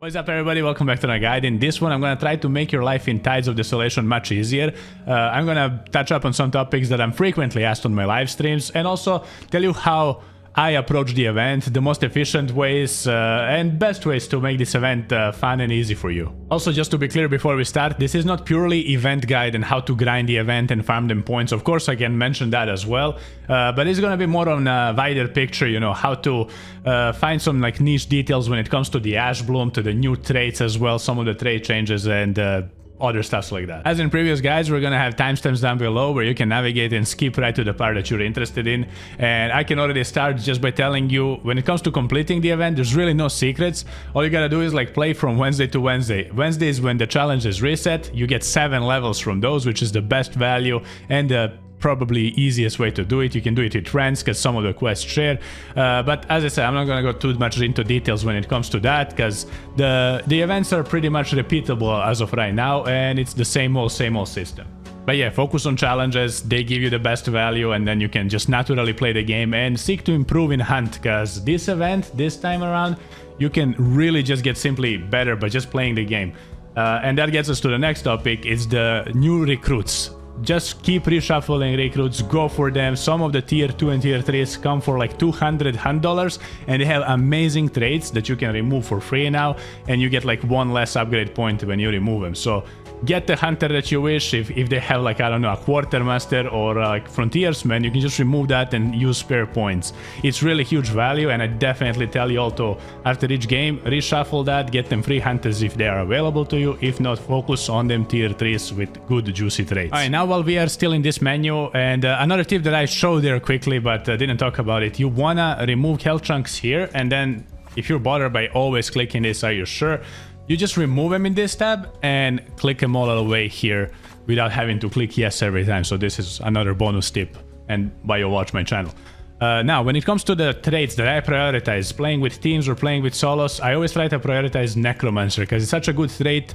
What's up everybody, welcome back to my guide. In this one I'm gonna try to make your life in Tides of Desolation much easier. I'm gonna touch up on some topics that I'm frequently asked on my live streams and also tell you how I approach the event, the most efficient ways and best ways to make this event fun and easy for you. Also, just to be clear before we start, this is not purely event guide and how to grind the event and farm them points. Of course I can mention that as well, but it's gonna be more on a wider picture, you know, how to find some like niche details when it comes to the Ash Bloom, to the new traits as well, some of the trait changes and other stuff like that. As in previous guides, we're gonna have timestamps down below where you can navigate and skip right to the part that you're interested in. And I can already start just by telling you, when it comes to completing the event, there's really no secrets. All you gotta do is like play from Wednesday to Wednesday. Wednesday is when the challenge is reset. You get 7 levels from those, which is the best value and the probably easiest way to do it. You can do it with friends because some of the quests share, but as I said, I'm not gonna go too much into details when it comes to that because the events are pretty much repeatable as of right now, and it's the same old system. But yeah, focus on challenges, they give you the best value, and then you can just naturally play the game and seek to improve in Hunt, because this event, this time around, you can really just get simply better by just playing the game. And that gets us to the next topic. It's the new recruits. Just keep reshuffling recruits, go for them. Some of the tier 2 and tier 3s come for like $200 $100, and they have amazing traits that you can remove for free now, and you get like 1 less upgrade point when you remove them. So get the hunter that you wish. If they have like, I don't know, a quartermaster or like frontiersman, you can just remove that and use spare points. It's really huge value, and I definitely tell you all to, after each game, reshuffle that, get them free hunters if they are available to you. If not, focus on them tier 3s with good juicy traits. Alright, now while we are still in this menu, and another tip that I showed there quickly but didn't talk about it, you wanna remove health chunks here, and then if you're bothered by always clicking this, are you sure? You just remove them in this tab and click them all the way here without having to click yes every time. So this is another bonus tip, and why you watch my channel. Now, when it comes to the traits that I prioritize, playing with teams or playing with solos, I always try to prioritize Necromancer because it's such a good trait,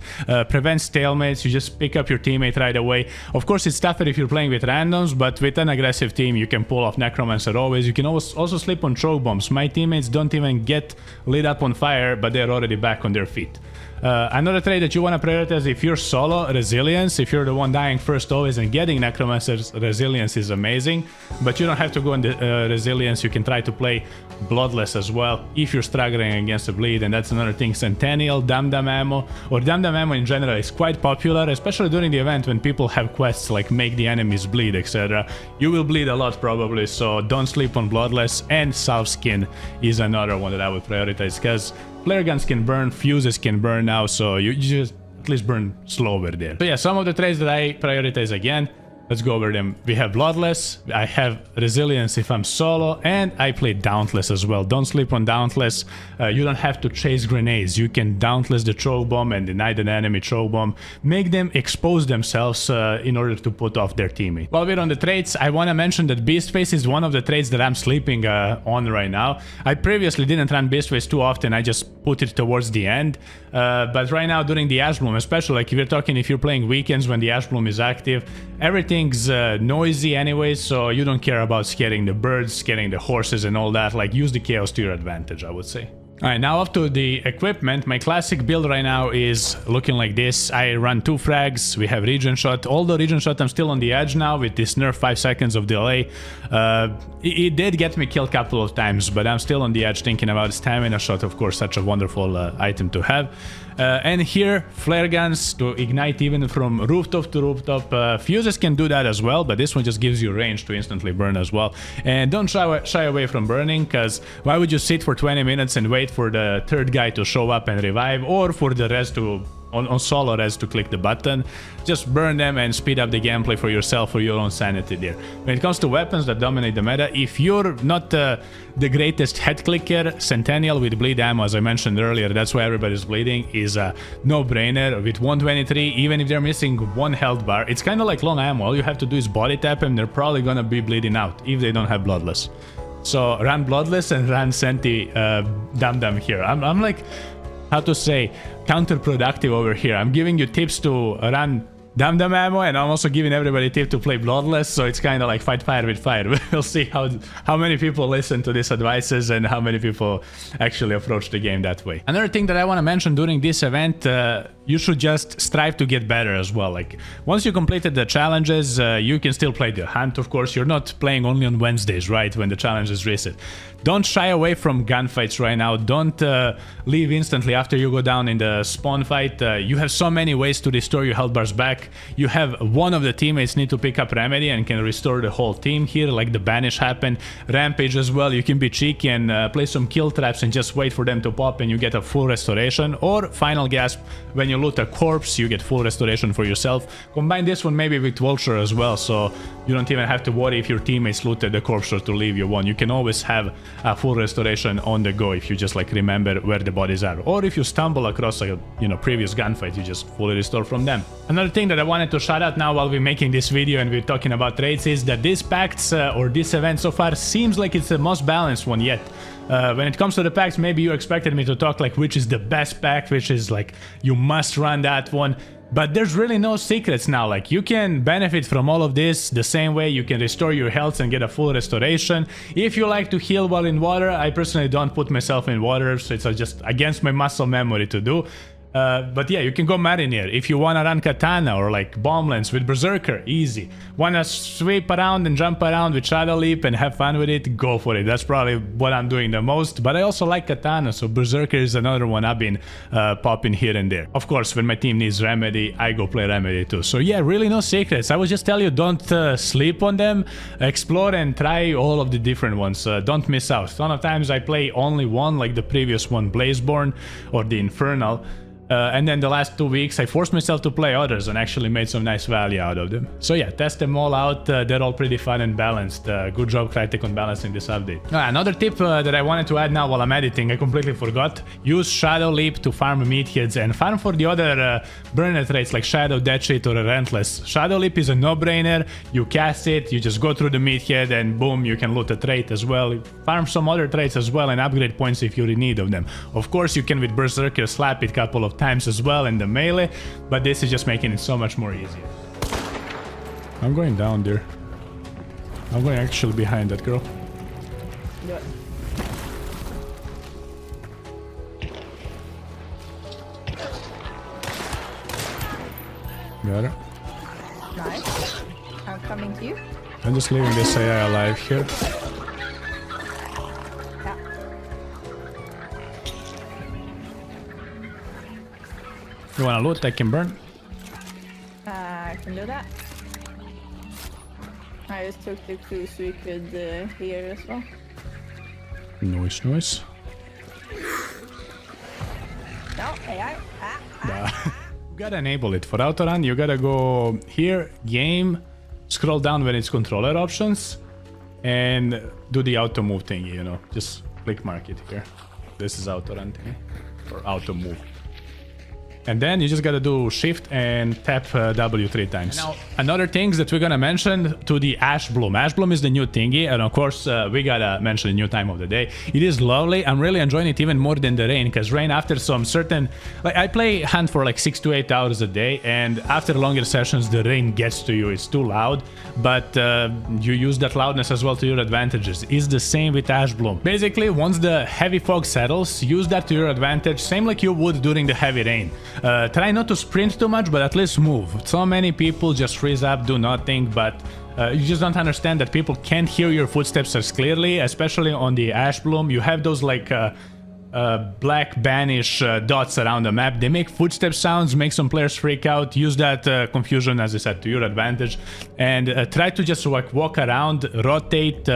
prevents stalemates, you just pick up your teammate right away. Of course, it's tougher if you're playing with randoms, but with an aggressive team, you can pull off Necromancer always. You can also sleep on choke bombs. My teammates don't even get lit up on fire, but they're already back on their feet. Another trait that you want to prioritize if you're solo, Resilience. If you're the one dying first always and getting Necromancer's Resilience is amazing, but you don't have to go on the Resilience. You can try to play Bloodless as well if you're struggling against the bleed, and that's another thing. Centennial, Dum Ammo, or Dum ammo in general is quite popular, especially during the event when people have quests like make the enemies bleed, etc. You will bleed a lot probably, so don't sleep on Bloodless. And Salve Skin is another one that I would prioritize because flare guns can burn, fuses can burn now, so you just at least burn slower there. So yeah, some of the traits that I prioritize again, let's go over them. We have Bloodless, I have Resilience if I'm solo, and I play Dauntless as well. Don't sleep on Dauntless. You don't have to chase grenades. You can Dauntless the choke bomb and deny the enemy choke bomb. Make them expose themselves in order to put off their teammate. While we're on the traits, I want to mention that Beastface is one of the traits that I'm sleeping on right now. I previously didn't run Beastface too often, I just put it towards the end. But right now during the Ash Bloom, especially like if you're playing weekends when the Ash Bloom is active, everything's noisy anyway, so you don't care about scaring the birds, scaring the horses and all that. Like, use the chaos to your advantage, I would say. Alright, now up to the equipment. My classic build right now is looking like this. I run 2 frags, we have regen shot. Although regen shot, I'm still on the edge now with this nerf 5 seconds of delay. It did get me killed a couple of times, but I'm still on the edge thinking about stamina shot, of course, such a wonderful item to have. And here, flare guns to ignite even from rooftop to rooftop. Fuses can do that as well, but this one just gives you range to instantly burn as well. And don't shy away from burning, because why would you sit for 20 minutes and wait for the third guy to show up and revive, or for the rest to on solo res to click the button? Just burn them and speed up the gameplay for yourself, for your own sanity there. When it comes to weapons that dominate the meta, if you're not the greatest head clicker, Centennial with bleed ammo, as I mentioned earlier, that's why everybody's bleeding, is a no-brainer. With 123, even if they're missing 1 health bar, it's kind of like long ammo. All you have to do is body tap them, they're probably gonna be bleeding out if they don't have Bloodless. So run Bloodless and run Senti Dum here. I'm like, how to say, counterproductive over here. I'm giving you tips to run dump them ammo, and I'm also giving everybody a tip to play Bloodless, so it's kind of like fight fire with fire. We'll see how many people listen to these advices and how many people actually approach the game that way. Another thing that I want to mention during this event, you should just strive to get better as well. Like, once you completed the challenges, you can still play the hunt, of course. You're not playing only on Wednesdays, right, when the challenge is reset. Don't shy away from gunfights right now. Don't leave instantly after you go down in the spawn fight. You have so many ways to restore your health bars back. You have one of the teammates need to pick up Remedy and can restore the whole team here, like the Banish happened. Rampage as well. You can be cheeky and play some kill traps and just wait for them to pop and you get a full restoration. Or Final Gasp, when you loot a corpse, you get full restoration for yourself. Combine this one maybe with Vulture as well, so you don't even have to worry if your teammates looted the corpse or to leave you one. You can always have a full restoration on the go if you just like remember where the bodies are. Or if you stumble across a previous gunfight, you just fully restore from them. Another thing that I wanted to shout out now while we're making this video and we're talking about raids is that this Pacts or this event so far seems like it's the most balanced one yet. When it comes to the packs, maybe you expected me to talk like which is the best pack, which is like you must run that one. But there's really no secrets now. Like, you can benefit from all of this the same way. You can restore your health and get a full restoration. If you like to heal while in water, I personally don't put myself in water, so it's just against my muscle memory to do. But yeah, you can go Marinir. If you want to run Katana or like Bomb Lens with Berserker, easy. Want to sweep around and jump around with Shadow Leap and have fun with it, go for it. That's probably what I'm doing the most. But I also like Katana, so Berserker is another one I've been popping here and there. Of course, when my team needs Remedy, I go play Remedy too. So yeah, really no secrets. I would just tell you, don't sleep on them. Explore and try all of the different ones. Don't miss out. A ton of times I play only one, like the previous one, Blazeborn or the Infernal. And then the last 2 weeks I forced myself to play others and actually made some nice value out of them. So yeah, test them all out. They're all pretty fun and balanced. Good job, Crytek, on balancing this update. Another tip that I wanted to add now while I'm editing, I completely forgot. Use Shadow Leap to farm meatheads and farm for the other burner traits like Shadow, Deathshade, or Relentless. Shadow Leap is a no-brainer. You cast it, you just go through the meathead and boom, you can loot a trait as well. Farm some other traits as well and upgrade points if you're in need of them. Of course, you can with Berserker slap it a couple of times as well in the melee, but this is just making it so much more easier. I'm going down there. I'm going actually behind that girl. Do it. Got her. Nice. I'm coming to you. I'm just leaving this AI alive here. You wanna loot? I can burn. I can do that. I just took the clue so you could hear as well. Noise, noise. No, AI. You gotta enable it. For Autorun, you gotta go here, game, scroll down when it's controller options, and do the auto move thingy, you know. Just click mark it here. This is Autorun thingy. Or auto move. And then you just gotta do shift and tap W 3 times. Now, another things that we're gonna mention to the Ash Bloom. Ash Bloom is the new thingy, and of course we gotta mention the new time of the day. It is lovely. I'm really enjoying it even more than the rain, because rain after some certain... Like, I play Hunt for like 6 to 8 hours a day, and after longer sessions the rain gets to you. It's too loud, but you use that loudness as well to your advantages. It's the same with Ash Bloom. Basically, once the heavy fog settles, use that to your advantage, same like you would during the heavy rain. Try not to sprint too much, but at least move. So many people just freeze up, do nothing, but you just don't understand that people can't hear your footsteps as clearly, especially on the Ash Bloom. You have those like black banish dots around the map. They make footstep sounds, make some players freak out. Use that confusion, as I said, to your advantage, and try to just like walk around, rotate,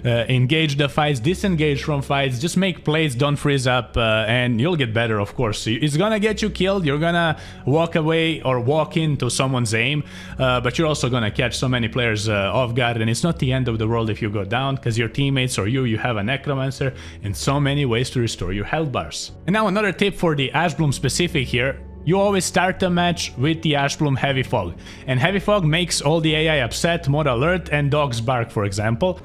engage the fights, disengage from fights, just make plays, don't freeze up, and you'll get better, of course. It's gonna get you killed, you're gonna walk away or walk into someone's aim, but you're also gonna catch so many players off guard, and it's not the end of the world if you go down, because your teammates or you have a necromancer and so many ways to restore your health bars. And now another tip for the Ash Bloom specific here. You always start the match with the Ash Bloom Heavy Fog. And Heavy Fog makes all the AI upset, more alert, and dogs bark, for example.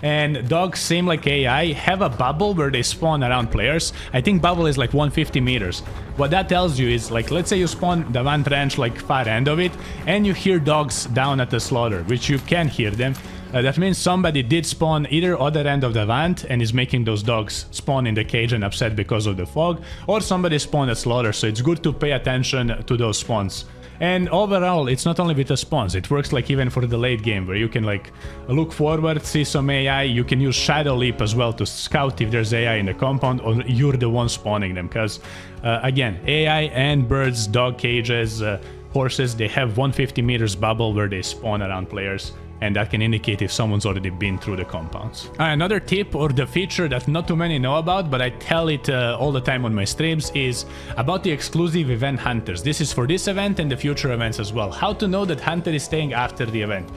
and dogs, same like AI, have a bubble where they spawn around players. I think bubble is like 150 meters. What that tells you is, like, let's say you spawn the one ranch like far end of it, and you hear dogs down at the slaughter, which you can hear them. That means somebody did spawn either other end of the vent and is making those dogs spawn in the cage and upset because of the fog, or somebody spawned at slaughter, so it's good to pay attention to those spawns. And overall, it's not only with the spawns, it works like even for the late game, where you can like look forward, see some AI, you can use Shadow Leap as well to scout if there's AI in the compound, or you're the one spawning them, because again, AI and birds, dog cages, horses, they have 150 meters bubble where they spawn around players, and that can indicate if someone's already been through the compounds. Another tip, or the feature that not too many know about, but I tell it all the time on my streams, is about the exclusive event hunters. This is for this event and the future events as well. How to know that hunter is staying after the event.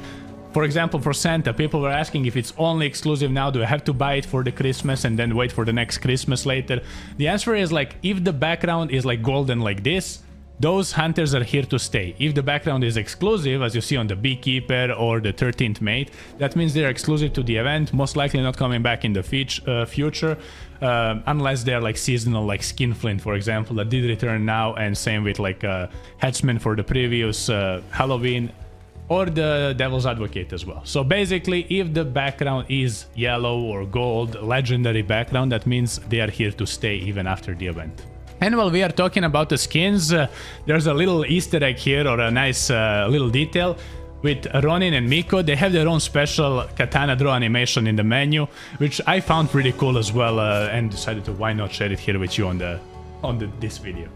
For example, for Santa, people were asking if it's only exclusive now, do I have to buy it for the Christmas and then wait for the next Christmas later? The answer is, like, if the background is like golden like this, those hunters are here to stay. If the background is exclusive, as you see on the Beekeeper or the 13th Mate, that means they're exclusive to the event, most likely not coming back in the future, unless they're like seasonal, like Skinflint, for example, that did return now, and same with like Headsman for the previous Halloween, or the Devil's Advocate as well. So basically, if the background is yellow or gold, legendary background, that means they are here to stay even after the event. And while we are talking about the skins, there's a little Easter egg here, or a nice little detail. With Ronin and Miko, they have their own special katana draw animation in the menu, which I found pretty cool as well, and decided to why not share it here with you on this video.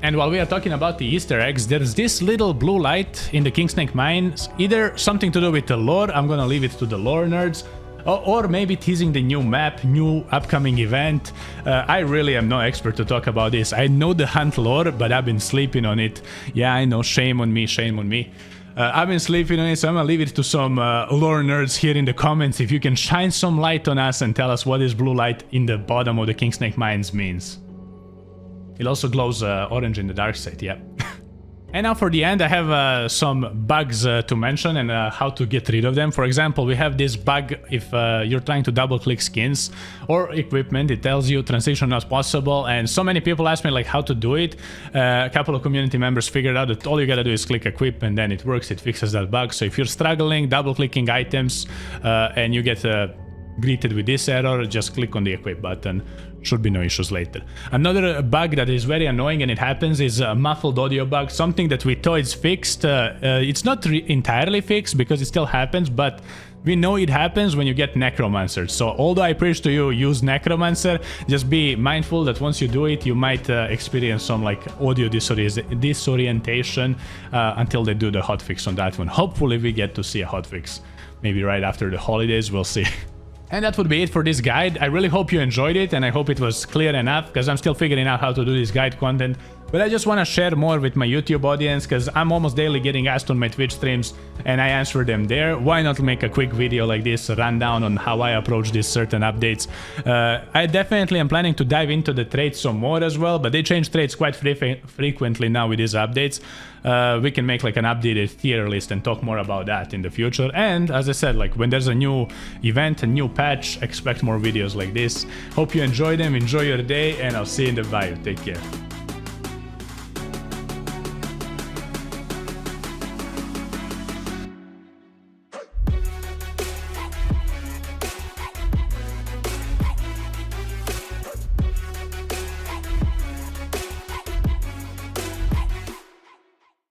And while we are talking about the Easter eggs, there's this little blue light in the Kingsnake mines, either something to do with the lore, I'm gonna leave it to the lore nerds, or maybe teasing the new map, new upcoming event. I really am no expert to talk about this. I know the hunt lore, but I've been sleeping on it. Yeah, I know, shame on me, shame on me. I've been sleeping on it, so I'm gonna leave it to some lore nerds here in the comments. If you can shine some light on us and tell us what this blue light in the bottom of the Kingsnake mines means. It also glows orange in the dark side, yeah. And now for the end, I have some bugs to mention and how to get rid of them. For example, we have this bug if you're trying to double-click skins or equipment. It tells you transition not possible, and so many people ask me like how to do it. A couple of community members figured out that all you gotta do is click equip, and then it works. It fixes that bug. So if you're struggling double-clicking items and you get greeted with this error, just click on the equip button. Should be no issues later. Another bug that is very annoying and it happens is a muffled audio bug, something that we thought is fixed. It's not entirely fixed because it still happens, but we know it happens when you get Necromancer. So although I preach to you use Necromancer, just be mindful that once you do it, you might experience some like audio disorientation until they do the hotfix on that one. Hopefully we get to see a hotfix maybe right after the holidays, we'll see. And that would be it for this guide. I really hope you enjoyed it, and I hope it was clear enough, because I'm still figuring out how to do this guide content. But I just want to share more with my YouTube audience, because I'm almost daily getting asked on my Twitch streams, and I answer them there. Why not make a quick video like this, a rundown on how I approach these certain updates? I definitely am planning to dive into the traits some more as well, but they change traits quite frequently now with these updates. We can make like an updated tier list and talk more about that in the future. And as I said, like when there's a new event, a new patch, expect more videos like this. Hope you enjoy them, enjoy your day, and I'll see you in the bio. Take care.